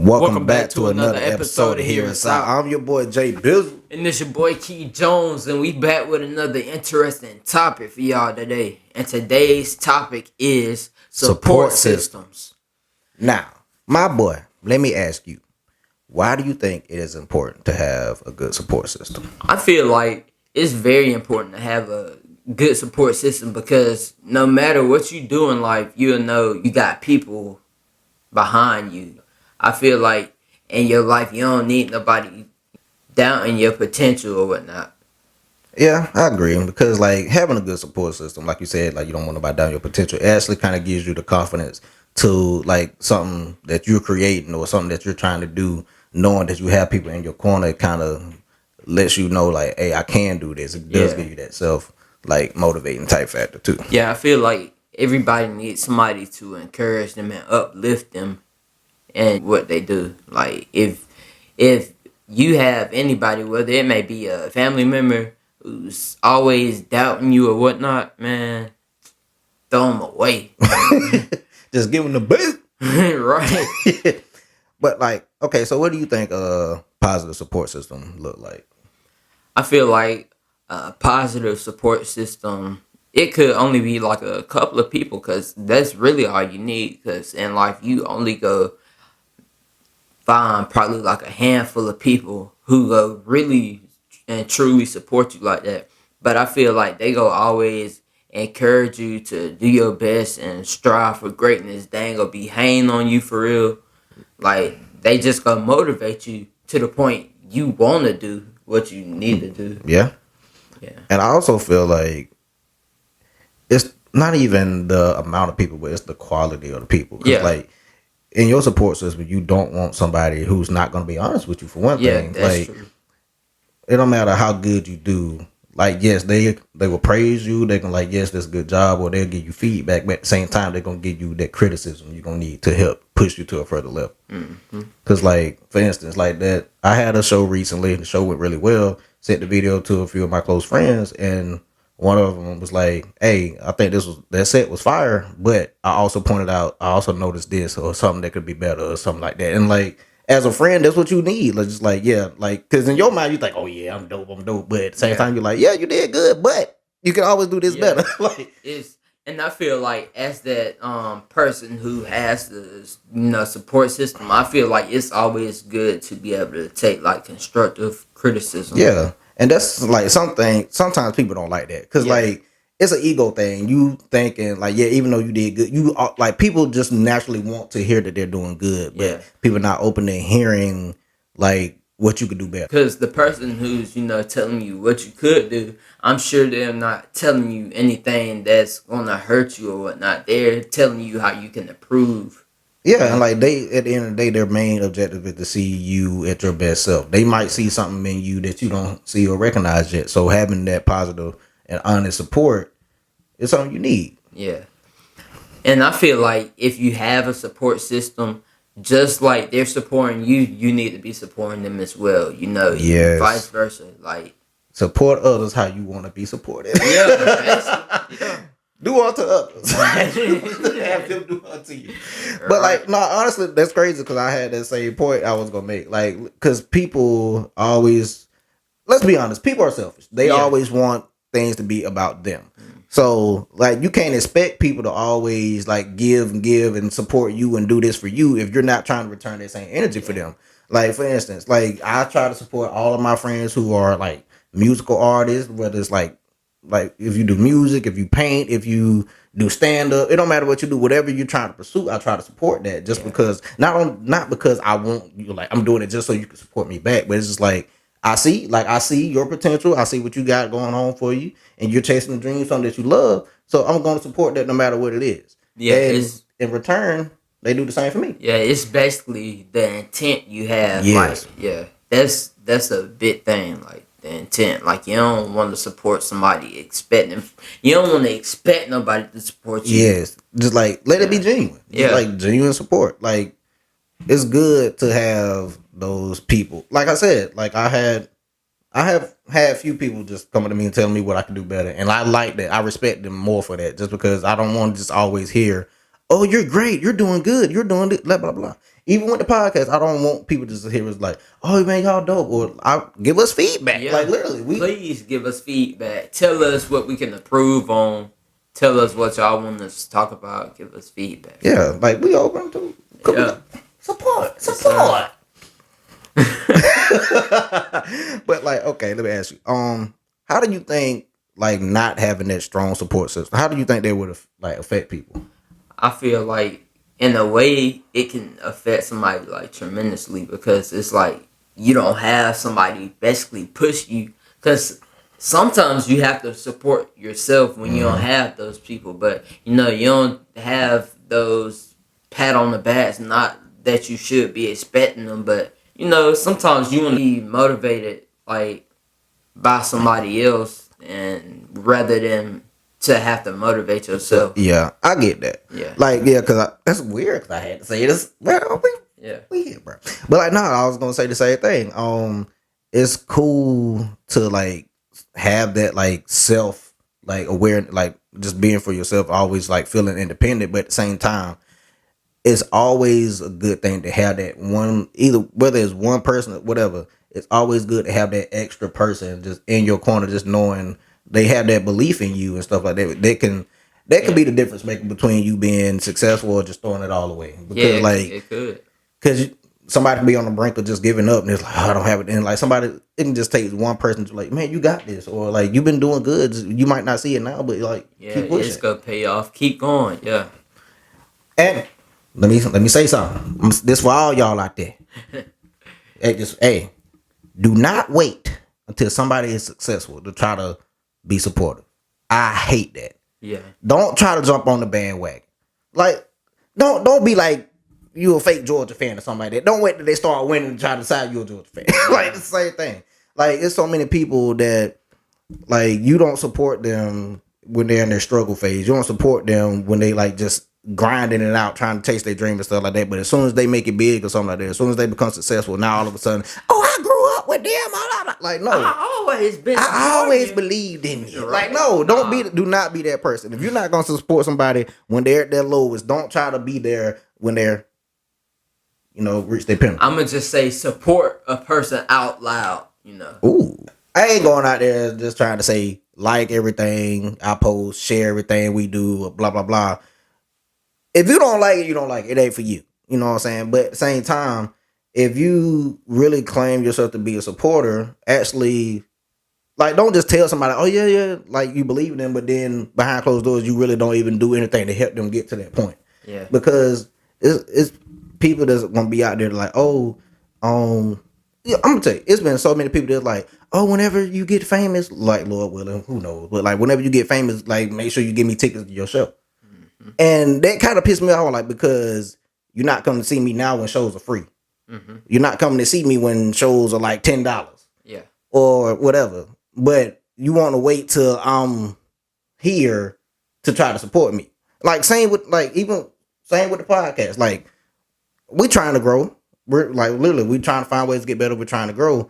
Welcome back to another episode of Hear Us Out. I'm your boy Jay Bizzle. And this your boy Key Jones, and we back with another interesting topic for y'all today. And today's topic is support systems. Now, my boy, let me ask you, why do you think it is important to have a good support system? I feel like it's very important to have a good support system because no matter what you do in life, you'll know you got people behind you. I feel like in your life, you don't need nobody doubting your potential or whatnot. Yeah, I agree. Because like having a good support system, like you said, like you don't want nobody down your potential. It actually kind of gives you the confidence to like something that you're creating or something that you're trying to do, knowing that you have people in your corner. It kind of lets you know like, hey, I can do this. It does give you that self like motivating type factor too. Yeah, I feel like everybody needs somebody to encourage them and uplift them and what they do. Like if you have anybody, whether it may be a family member who's always doubting you or whatnot, man, throw them away. Just give them the boot. Right. But like, okay, so what do you think a positive support system look like? I feel like a positive support system, it could only be like a couple of people because that's really all you need. Because in life, you only go find probably like a handful of people who go really and truly support you like that. But I feel like they go always encourage you to do your best and strive for greatness. They ain't gonna be hanging on you for real. Like they just gonna motivate you to the point you wanna do what you need to do. Yeah. Yeah. And I also feel like it's not even the amount of people, but it's the quality of the people. Cause like in your support system, you don't want somebody who's not going to be honest with you for one thing. That's like, true. It don't matter how good you do. Like, yes, they will praise you. They can like, yes, that's a good job, or they'll give you feedback. But at the same time, they're going to give you that criticism you're going to need to help push you to a further level. Because, like, for instance, like that, I had a show recently. The show went really well. Sent the video to a few of my close friends, and one of them was like, hey, I think that set was fire, but I also pointed out, I also noticed this or something that could be better or something like that. And like, as a friend, that's what you need. Like, just like, yeah, like, because in your mind, you think, oh yeah, I'm dope. But at the same time, you're like, yeah, you did good, but you can always do this better. Like, and I feel like as that person who has the support system, I feel like it's always good to be able to take like constructive criticism. Yeah. And that's like something, sometimes people don't like that. Because like, it's an ego thing. You thinking like, yeah, even though you did good, you like people just naturally want to hear that they're doing good. But people not open to hearing like what you could do better. Because the person who's, telling you what you could do, I'm sure they're not telling you anything that's going to hurt you or whatnot. They're telling you how you can improve. Yeah, and like they, at the end of the day, their main objective is to see you at your best self. They might see something in you that you don't see or recognize yet. So having that positive and honest support is something you need. Yeah. And I feel like if you have a support system, just like they're supporting you, you need to be supporting them as well. Yes. Vice versa. Like support others how you want to be supported. Yeah. Do unto others. Have them do unto you. But like, no, honestly, that's crazy because I had that same point I was gonna make. Like, because people always, let's be honest, people are selfish. They always want things to be about them. So like, you can't expect people to always like give and support you and do this for you if you're not trying to return that same energy for them. Like, for instance, like I try to support all of my friends who are like musical artists, whether it's like if you do music, if you paint, if you do stand up, it don't matter what you do, whatever you're trying to pursue, I try to support that just because not because I want you, like I'm doing it just so you can support me back, but it's just like I see your potential, I see what you got going on for you, and you're chasing the dream, something that you love, so I'm going to support that no matter what it is. Yeah, and in return, they do the same for me. Yeah, it's basically the intent you have. Yes. Like, that's a big thing. Like the intent. Like you don't want to support somebody expecting. You don't want to expect nobody to support you. Yes, just like let it be genuine. Just like genuine support. Like it's good to have those people. Like I said, like I have had few people just coming to me and telling me what I can do better, and I like that. I respect them more for that, just because I don't want to just always hear, oh, you're great, you're doing good, you're doing it, blah blah blah. Even with the podcast, I don't want people just to hear us like, oh man, y'all dope, or I give us feedback. Yeah. Like literally, Please give us feedback. Tell us what we can improve on. Tell us what y'all want us to talk about. Give us feedback. yeah, like we open to Yeah. support. But like, okay, let me ask you, how do you think like not having that strong support system? How do you think they would like affect people? I feel like in a way it can affect somebody like tremendously because it's like you don't have somebody basically push you because sometimes you have to support yourself when you don't have those people, but you don't have those pat on the backs, not that you should be expecting them, but sometimes you want to be motivated like by somebody else and rather than to have to motivate yourself. Yeah, I get that. Yeah. Like, yeah, because that's weird. Cause I had to say this. Well, Yeah. we here, bro. But like, no, I was gonna say the same thing. It's cool to like have that like self like aware, like just being for yourself, always like feeling independent. But at the same time, it's always a good thing to have that one, either whether it's one person or whatever. It's always good to have that extra person just in your corner, just knowing they have that belief in you and stuff like that. That can be the difference making between you being successful or just throwing it all away. Because It could. because somebody can be on the brink of just giving up and it's like, oh, I don't have it. And like somebody, it can just take one person to like, man, you got this, or like you've been doing good. You might not see it now, but like keep pushing. It's gonna pay off. Keep going. Yeah. And let me say something. This for all y'all out there. Hey, do not wait until somebody is successful to try to be supportive. I hate that. Yeah. Don't try to jump on the bandwagon. Like, don't be like you a fake Georgia fan or something like that. Don't wait till they start winning and try to decide you're a Georgia fan. Like it's the same thing. Like it's so many people that like you don't support them when they're in their struggle phase. You don't support them when they like just grinding it out, trying to chase their dream and stuff like that. But as soon as they make it big or something like that, as soon as they become successful, now all of a sudden, oh, I grew up with them. Like no, I always believed in you. Right. Like no, do not be that person. If you're not gonna support somebody when they're at their lowest, don't try to be there when they're reach their pinnacle. I'm gonna just say support a person out loud. Ooh, I ain't going out there just trying to say like everything I post, share everything we do, blah blah blah. If you don't like it, you don't like it. It ain't for you. You know what I'm saying? But at the same time, if you really claim yourself to be a supporter, actually, like, don't just tell somebody, oh, yeah, like, you believe in them, but then behind closed doors, you really don't even do anything to help them get to that point. Yeah. Because it's people that's going to be out there like, oh, yeah, I'm going to tell you, it's been so many people that's like, oh, whenever you get famous, like, Lord willing, who knows? But, like, whenever you get famous, like, make sure you give me tickets to your show. And that kind of pissed me off, like, because you're not coming to see me now when shows are free. Mm-hmm. You're not coming to see me when shows are like $10. Yeah. Or whatever. But you want to wait till I'm here to try to support me. Like, same with the podcast. Like, we trying to grow. We're like, literally, we trying to find ways to get better. We're trying to grow.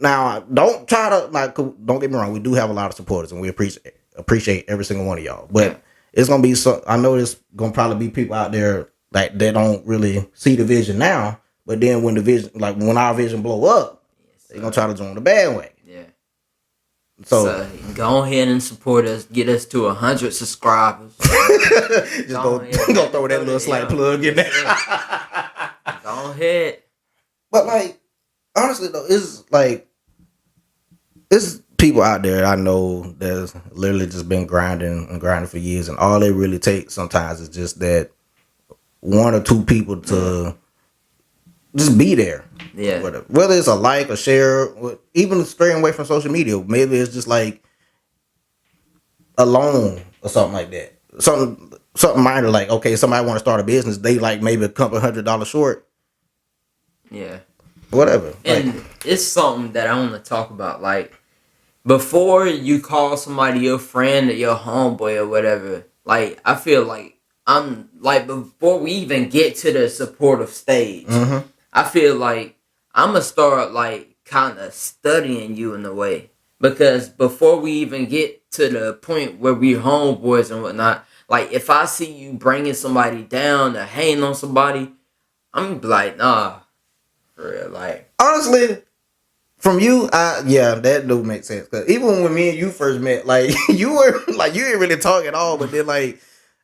Now, don't try to, like, don't get me wrong. We do have a lot of supporters and we appreciate every single one of y'all. But it's going to be I know there's going to probably be people out there like that don't really see the vision now. But then when when our vision blow up, they're going to try to join the bandwagon. Yeah. So go ahead and support us. Get us to 100 subscribers. Just go throw that little slight plug in there. Go ahead. But like, honestly though, it's people out there I know that's literally just been grinding for years, and all they really take sometimes is just that one or two people to just be there. Yeah. Whether it's a like, a share, even straying away from social media. Maybe it's just like a loan or something like that. Something minor, like, okay, somebody want to start a business, they like maybe a couple $100 short. Yeah. Whatever. And it's something that I want to talk about. Like, before you call somebody your friend or your homeboy or whatever, like, I feel like before we even get to the supportive stage, mm-hmm. I feel like I'm going to start, like, kind of studying you in a way. Because before we even get to the point where we're homeboys and whatnot, Like if I see you bringing somebody down or hating on somebody, I'm gonna be like, nah, for real. Like honestly, from you, that do make sense. Cause even when me and you first met, like you were like you didn't really talk at all, but then like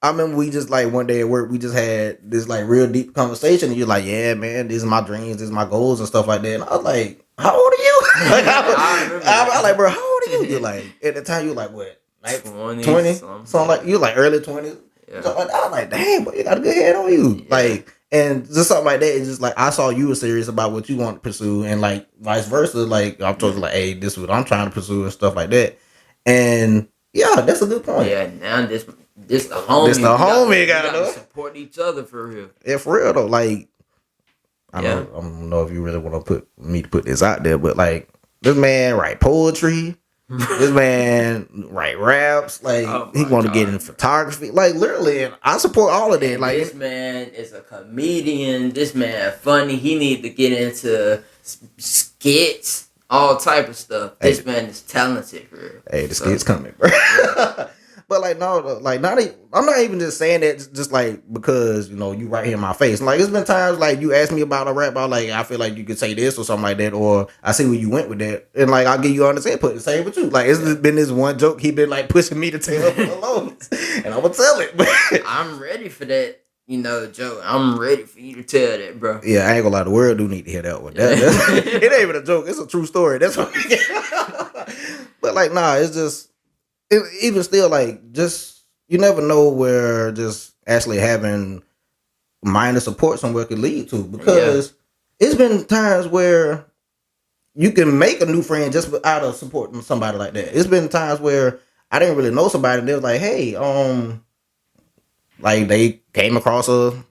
I remember we just like one day at work, we just had this like real deep conversation, and you're like, "Yeah, man, these are my dreams, these are my goals and stuff like that." And I was like, "How old are you?" Like, I was like, "Bro, how old are you?" You're like, at the time, you were like, "What, like 20? Something like you like early 20s." Yeah. So I was like, "Damn, boy, you got a good head on you." Yeah. Like, and just something like that. It's just like I saw you were serious about what you want to pursue, and like vice versa. Like I told you, like, "Hey, this is what I'm trying to pursue," and stuff like that. And yeah, that's a good point. Yeah, now this the homie. This the homie we gotta gotta support each other for real. Yeah, for real though. Like I don't know if you really want to put this out there, but like this man write poetry. This man write raps. Like he want to get into photography. Like literally, and I support all of that. Like this man is a comedian. This man funny. He need to get into skits, all type of stuff. This man is talented, bro. Hey, the skits coming, bro. Yeah. But like no, like I'm not even just saying that just like because you know you right here in my face. Like it's been times like you ask me about a rap, I like I feel like you could say this or something like that, or I see where you went with that, and like I'll give you honest input. Same with you. Like it's been this one joke he been like pushing me to tell alone, and I'm gonna tell it. But I'm ready for that. You know, Joe, I'm ready for you to tell that, bro. Yeah, I ain't gonna lie, the world do need to hear that one. It ain't even a joke; it's a true story. That's what. But like, nah, it's just. Even still, like, just you never know where just actually having minor support somewhere could lead to, because it's been times where you can make a new friend just out of supporting somebody like that. It's been times where I didn't really know somebody and they was like, "Hey, like they came across a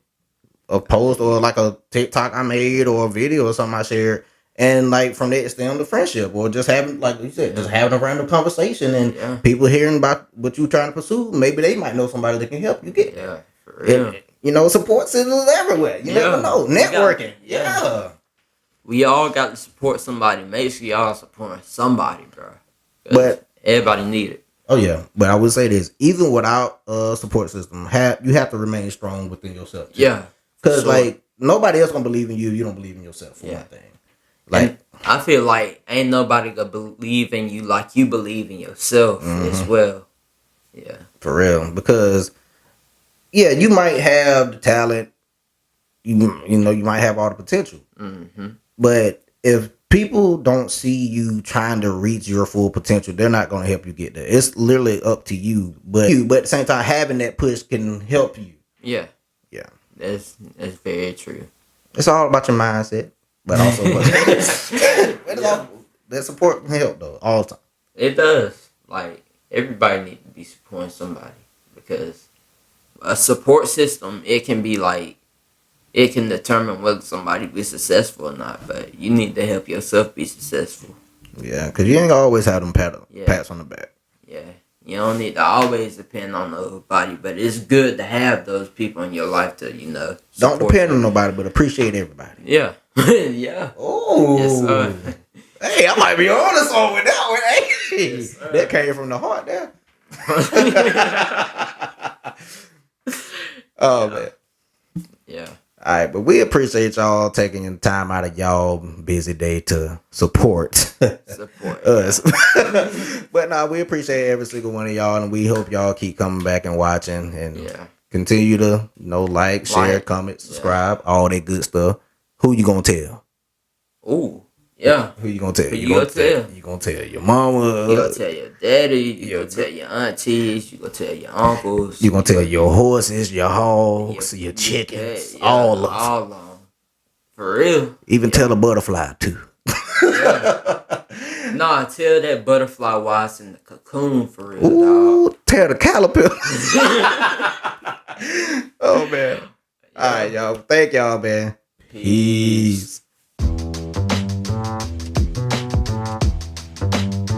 post or like a TikTok I made or a video or something I shared." And like from that, stem the friendship, or just having, like you said, just having a random conversation, and people hearing about what you trying to pursue. Maybe they might know somebody that can help you get there. For real. You know, support systems everywhere. You never know. Networking. We all got to support somebody. Make sure y'all support somebody, bro. But everybody need it. Oh yeah, but I would say this: even without a support system, you have to remain strong within yourself. Too. Yeah, because like nobody else gonna believe in you if you don't believe in yourself. For one thing. Like and I feel like ain't nobody gonna believe in you like you believe in yourself as well. Yeah, for real. Because you might have the talent, you know, you might have all the potential, but if people don't see you trying to reach your full potential, they're not gonna help you get there. It's literally up to you. But at the same time, having that push can help you. Yeah, that's very true. It's all about your mindset. But also, that support can help though all the time. It does. Like everybody needs to be supporting somebody, because a support system, it can be like it can determine whether somebody be successful or not. But you need to help yourself be successful. Yeah, because you ain't always have them pats on the back. Yeah, you don't need to always depend on nobody, but it's good to have those people in your life to don't depend on nobody, but appreciate everybody. Yeah. Yeah. Oh. Yes, sir. Hey, I might be on this one with that one. Hey, yes, that came from the heart there. Oh man. Yeah. All right, but we appreciate y'all taking the time out of y'all busy day to support us. But nah, we appreciate every single one of y'all, and we hope y'all keep coming back and watching, and continue to like, share, comment, subscribe, all that good stuff. Who you gonna tell? Ooh, yeah. Who you gonna tell? You gonna tell? You gonna tell your mama. You gonna tell your daddy. You gonna tell your aunties. You gonna tell your uncles. You gonna tell your horses, your hogs, your chickens, all of them. For real. Even tell the butterfly too. Nah, tell that butterfly why it's in the cocoon, for real. Ooh, dog. Tell the caterpillar. Oh man. All right, y'all. Thank y'all, man. Peace.